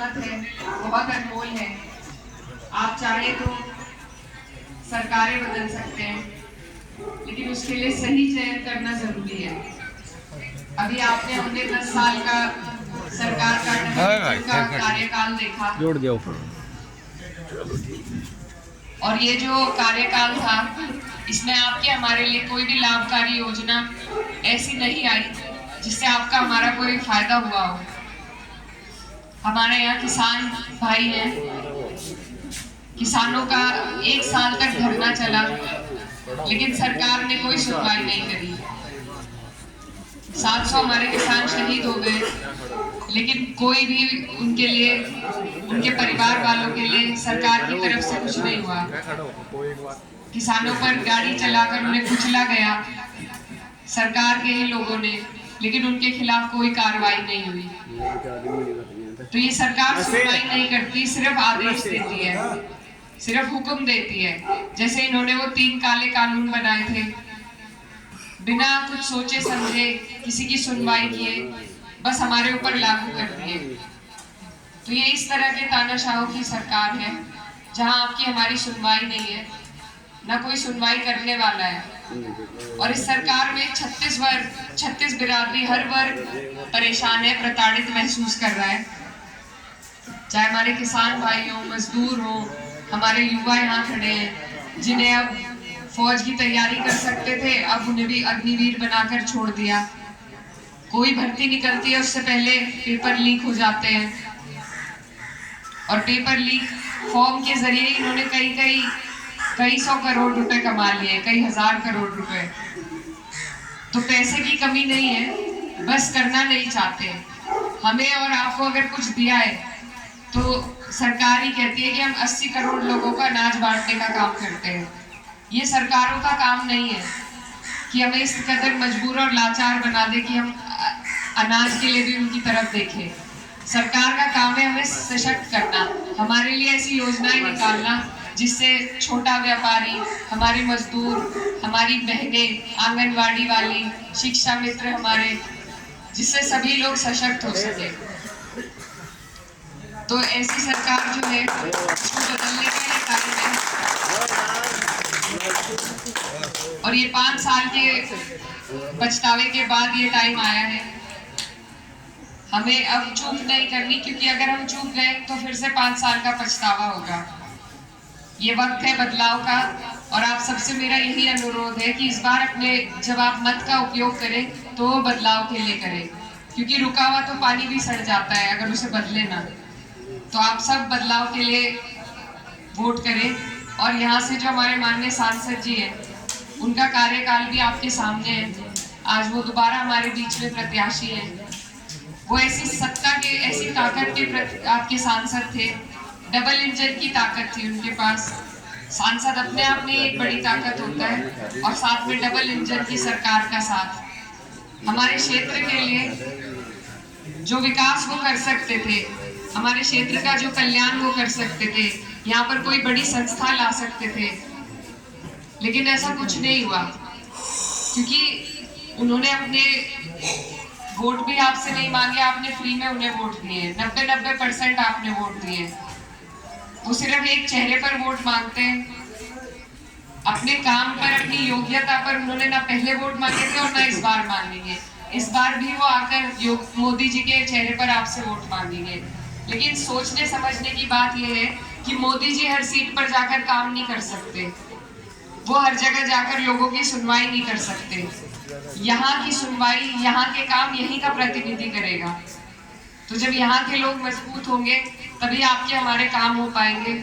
कीमत है, बहुत अनमोल है। आप चाहे तो सरकारें बदल सकते हैं, लेकिन उसके लिए सही चयन करना जरूरी है। अभी हमने 10 साल का सरकार का कार्यकाल देखा, जोड़ दिया और ये जो कार्यकाल था, इसमें आपके हमारे लिए कोई भी लाभकारी योजना ऐसी नहीं आई जिससे आपका हमारा कोई फायदा हुआ हो। हमारे यहाँ किसान भाई हैं, किसानों का 1 साल तक धरना चला, लेकिन सरकार ने कोई सुनवाई नहीं करी। 700 हमारे किसान शहीद हो गए, लेकिन कोई भी उनके लिए, उनके परिवार वालों के लिए सरकार की तरफ से कुछ नहीं हुआ। किसानों पर गाड़ी चलाकर उन्हें कुचला गया सरकार के ही लोगों ने, लेकिन उनके खिलाफ कोई कार्रवाई नहीं हुई। तो ये सरकार सुनवाई नहीं करती, सिर्फ आदेश देती है, सिर्फ हुक्म देती है। जैसे इन्होंने वो 3 काले कानून बनाए थे, बिना कुछ सोचे समझे, किसी की सुनवाई किए, बस हमारे ऊपर लागू कर दिए। तो ये इस तरह के तानाशाहों की सरकार है, जहां आपकी हमारी सुनवाई नहीं है, ना कोई सुनवाई करने वाला है। और इस सरकार में 36 बिरादरी, हर वर्ग परेशान है, प्रताड़ित महसूस कर रहा है। चाहे हमारे किसान भाई हो, मजदूर हो, हमारे युवा यहाँ खड़े हैं, जिन्हें अब फौज की तैयारी कर सकते थे, अब उन्हें भी अग्निवीर बनाकर छोड़ दिया। कोई भर्ती निकलती है उससे पहले पेपर लीक हो जाते हैं, और पेपर लीक फॉर्म के जरिए इन्होंने कई 100 करोड़ रुपए कमा लिए, कई 1000 करोड़ रुपए। तो पैसे की कमी नहीं है, बस करना नहीं चाहते। हमें और आपको अगर कुछ दिया है तो सरकार ही कहती है कि हम 80 करोड़ लोगों का अनाज बांटने का काम करते हैं। ये सरकारों का काम नहीं है कि हमें इस कदर मजबूर और लाचार बना दे कि हम अनाज के लिए भी उनकी तरफ देखें। सरकार का काम है हमें सशक्त करना, हमारे लिए ऐसी योजनाएं निकालना जिससे छोटा व्यापारी, हमारे मजदूर, हमारी बहनें, आंगनवाड़ी वाली, शिक्षा मित्र हमारे, जिससे सभी लोग सशक्त हो सके। तो ऐसी सरकार जो है उसको बदलने का ये कार्य है। और ये 5 साल के पछतावे के बाद ये टाइम आया है। हमें अब चूक नहीं करनी, क्योंकि अगर हम चूक गए तो फिर से 5 साल का पछतावा होगा। ये वक्त है बदलाव का, और आप सबसे मेरा यही अनुरोध है कि इस बार जब आप मत का उपयोग करें तो बदलाव के लिए करें, क्योंकि रुका हुआ तो पानी भी सड़ जाता है अगर उसे बदले ना। तो आप सब बदलाव के लिए वोट करें। और यहाँ से जो हमारे माननीय सांसद जी हैं, उनका कार्यकाल भी आपके सामने है। आज वो दोबारा हमारे बीच में प्रत्याशी हैं। वो ऐसी ताकत के आपके सांसद थे, डबल इंजन की ताकत थी उनके पास। सांसद अपने आप में एक बड़ी ताकत होता है, और साथ में डबल इंजन की सरकार का साथ। हमारे क्षेत्र के लिए जो विकास वो कर सकते थे, हमारे क्षेत्र का जो कल्याण वो कर सकते थे, यहाँ पर कोई बड़ी संस्था ला सकते थे, लेकिन ऐसा कुछ नहीं हुआ, क्योंकि उन्होंने अपने वोट भी आपसे नहीं मांगे, आपने फ्री में उन्हें वोट दिए। 90% आपने वोट दिए। वो सिर्फ एक चेहरे पर वोट मांगते हैं, अपने काम पर, अपनी योग्यता पर उन्होंने ना पहले वोट मांगे थे और ना इस बार मांगेंगे। इस बार भी वो आकर मोदी जी के चेहरे पर आपसे वोट मांगेंगे। लेकिन सोचने समझने की बात यह है कि मोदी जी हर सीट पर जाकर काम नहीं कर सकते, वो हर जगह जाकर लोगों की सुनवाई नहीं कर सकते। यहाँ की सुनवाई, यहाँ के काम यहीं का प्रतिनिधि करेगा। तो जब यहाँ के लोग मजबूत होंगे तभी आपके हमारे काम हो पाएंगे,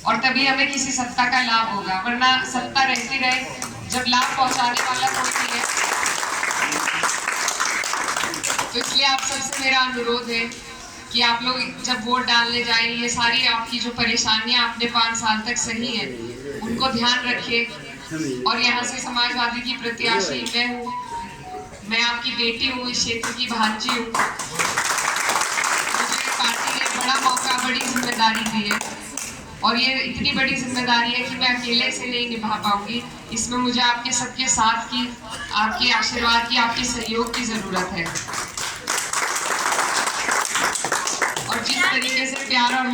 और तभी हमें किसी सत्ता का लाभ होगा। वरना सत्ता रहती रहे जब लाभ पहुंचाने वाला कोई नहीं है। तो इसलिए आप सबसे मेरा अनुरोध है कि आप लोग जब वोट डालने जाएं, ये सारी आपकी जो परेशानियां आपने 5 साल तक सही है, उनको ध्यान रखिए। और यहाँ से समाजवादी की प्रत्याशी मैं हूँ, मैं आपकी बेटी हूँ, इस क्षेत्र की भांजी हूँ। मुझे पार्टी ने बड़ा मौका, बड़ी जिम्मेदारी दी है, और ये इतनी बड़ी जिम्मेदारी है कि मैं अकेले से नहीं निभा पाऊंगी। इसमें मुझे आपके सबके साथ की, आपके आशीर्वाद की, आपके सहयोग की जरूरत है।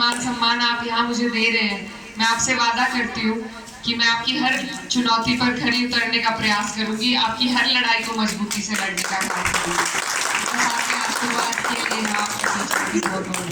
मान सम्मान आप यहाँ मुझे दे रहे हैं, मैं आपसे वादा करती हूँ कि मैं आपकी हर चुनौती पर खड़ी उतरने का प्रयास करूंगी, आपकी हर लड़ाई को मजबूती से लड़ने का काम करूंगी। आपके आशीर्वाद के लिए आपको बहुत बहुत